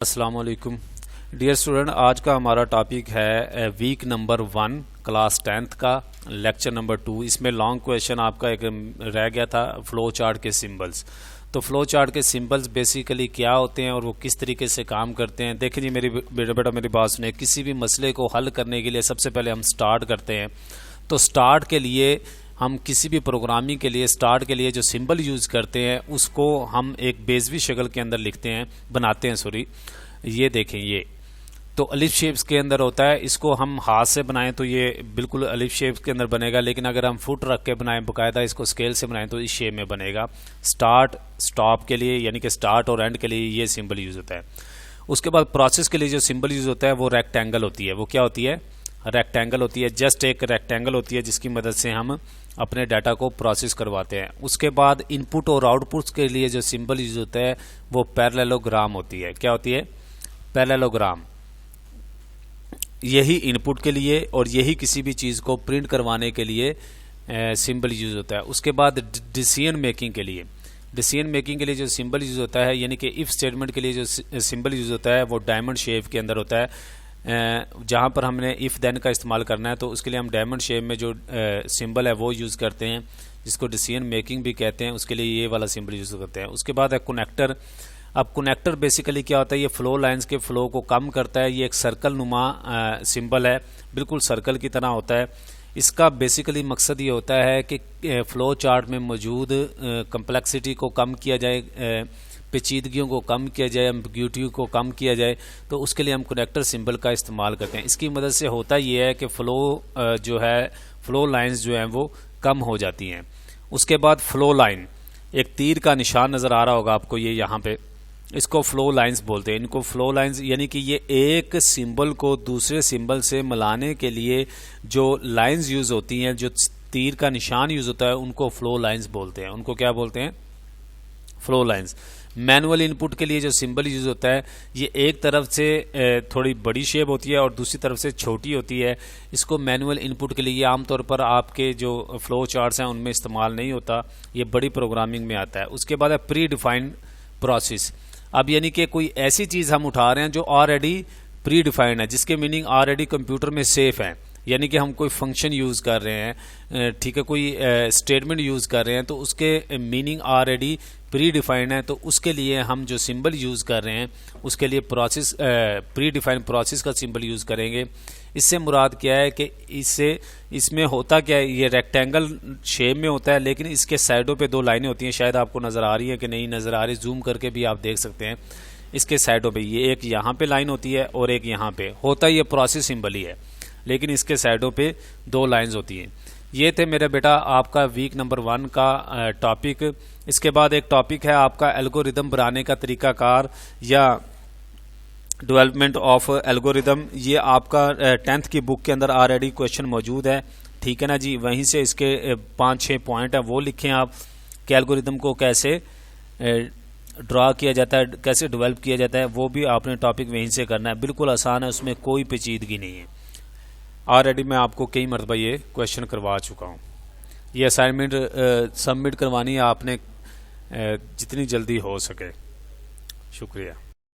अस्सलाम वालेकुम dear student. आज का हमारा टॉपिक है वीक नंबर 1 क्लास 10th का लेक्चर नंबर 2। इसमें लॉन्ग क्वेश्चन आपका एक रह गया था, फ्लो चार्ट के सिंबल्स। तो फ्लो चार्ट के सिंबल्स बेसिकली क्या होते हैं और वो किस तरीके से काम करते हैं। देखिए जी, मेरी बेटा मेरी बात सुने। किसी भी मसले को हल करने के लिए सबसे पहले हम स्टार्ट करते हैं। तो स्टार्ट के लिए हम किसी भी प्रोग्रामिंग के लिए स्टार्ट के लिए जो सिंबल यूज़ करते हैं उसको हम एक बेजवी शक्ल के अंदर लिखते हैं, बनाते हैं सॉरी। ये देखें, ये तो अलिफ शेप्स के अंदर होता है। इसको हम हाथ से बनाएं तो ये बिल्कुल अलिफ शेप्स के अंदर बनेगा, लेकिन अगर हम फुट रख के बनाएं बाकायदा इसको स्केल से बनाएं तो इस शेप में बनेगा। स्टार्ट स्टॉप के लिए यानी कि स्टार्ट और एंड के लिए ये सिंबल यूज़ होता है। उसके बाद प्रोसेस के लिए जो सिंबल यूज़ होता है वो रेक्टेंगल होती है। वो क्या होती है? रेक्टेंगल होती है। जस्ट एक रेक्टेंगल होती है जिसकी मदद से हम अपने डाटा को प्रोसेस करवाते हैं। उसके बाद इनपुट और आउटपुट के लिए जो सिंबल यूज होता है वो पैरेललोग्राम होती है। क्या होती है? पैरेललोग्राम। यही इनपुट के लिए और यही किसी भी चीज़ को प्रिंट करवाने के लिए सिंबल यूज होता है। उसके बाद डिसीजन मेकिंग के लिए जो सिंबल यूज होता है यानी कि इफ स्टेटमेंट के लिए जो सिंबल यूज होता है वो डायमंड शेप के अंदर होता है। जहाँ पर हमने इफ़ देन का इस्तेमाल करना है तो उसके लिए हम डायमंड शेप में जो सिंबल है वो यूज़ करते हैं, जिसको डिसीजन मेकिंग भी कहते हैं। उसके लिए ये वाला सिंबल यूज़ करते हैं। उसके बाद है कनेक्टर। अब कनेक्टर बेसिकली क्या होता है? ये फ्लो लाइंस के फ्लो को कम करता है। ये एक सर्कल नुमा सिंबल है, बिल्कुल सर्कल की तरह होता है। इसका बेसिकली मकसद ये होता है कि फ्लो चार्ट में मौजूद कम्प्लेक्सिटी को कम किया जाए, पेचीदगियों को कम किया जाए, एम्बिग्यूटी को कम किया जाए। तो उसके लिए हम कनेक्टर सिंबल का इस्तेमाल करते हैं। इसकी मदद से होता ये है कि फ्लो लाइंस जो हैं वो कम हो जाती हैं। उसके बाद फ्लो लाइन, एक तीर का निशान नज़र आ रहा होगा आपको, ये यहाँ पे, इसको फ्लो लाइंस बोलते हैं। इनको फ्लो लाइंस यानी कि ये एक सिंबल को दूसरे सिंबल से मिलाने के लिए जो लाइंस यूज़ होती हैं, जो तीर का निशान यूज़ होता है, उनको फ्लो लाइंस बोलते हैं। उनको क्या बोलते हैं? Flow lines. मैनुअल इनपुट के लिए जो सिंबल यूज होता है ये एक तरफ से थोड़ी बड़ी शेप होती है और दूसरी तरफ से छोटी होती है। इसको मैनुअल इनपुट के लिए आमतौर पर आपके जो फ्लो चार्ट्स हैं उनमें इस्तेमाल नहीं होता, ये बड़ी प्रोग्रामिंग में आता है। उसके बाद है प्री डिफाइंड प्रोसेस। अब यानी कि कोई ऐसी चीज़ हम उठा रहे हैं जो ऑलरेडी प्री डिफाइंड है, जिसके मीनिंग ऑलरेडी कंप्यूटर में सेफ है। यानी कि हम कोई फंक्शन यूज़ कर रहे हैं, ठीक है, कोई स्टेटमेंट यूज़ कर रहे हैं तो उसके मीनिंग ऑलरेडी प्री डिफाइंड है। तो उसके लिए हम जो सिंबल यूज़ कर रहे हैं उसके लिए प्री डिफाइंड प्रोसेस का सिंबल यूज़ करेंगे। इससे मुराद क्या है कि इसमें होता क्या है, ये रेक्टेंगल शेप में होता है लेकिन इसके साइडों पे दो लाइनें होती हैं। शायद आपको नज़र आ रही है कि नहीं नज़र आ रही, जूम करके भी आप देख सकते हैं। इसके साइडों पे ये एक यहाँ पे लाइन होती है और एक यहाँ पे होता है, ये प्रोसेस सिंबल ही है, लेकिन इसके साइडों पे दो लाइंस होती हैं। ये थे मेरे बेटा आपका वीक नंबर 1 का टॉपिक। इसके बाद एक टॉपिक है आपका एल्गोरिदम बनाने का तरीकाकार या डेवलपमेंट ऑफ एल्गोरिदम। ये आपका 10th की बुक के अंदर ऑलरेडी क्वेश्चन मौजूद है, ठीक है ना जी। वहीं से इसके 5-6 पॉइंट है वो लिखें आप कि एल्गोरिदम को कैसे ड्रा किया जाता है, कैसे डेवलप किया जाता है, वो भी आपने टॉपिक वहीं से करना है। बिल्कुल आसान है, उसमें कोई पेचीदगी नहीं है। ऑलरेडी मैं आपको कई मरतबा ये क्वेश्चन करवा चुका हूँ। ये असाइनमेंट सबमिट करवानी है आपने जितनी जल्दी हो सके। शुक्रिया।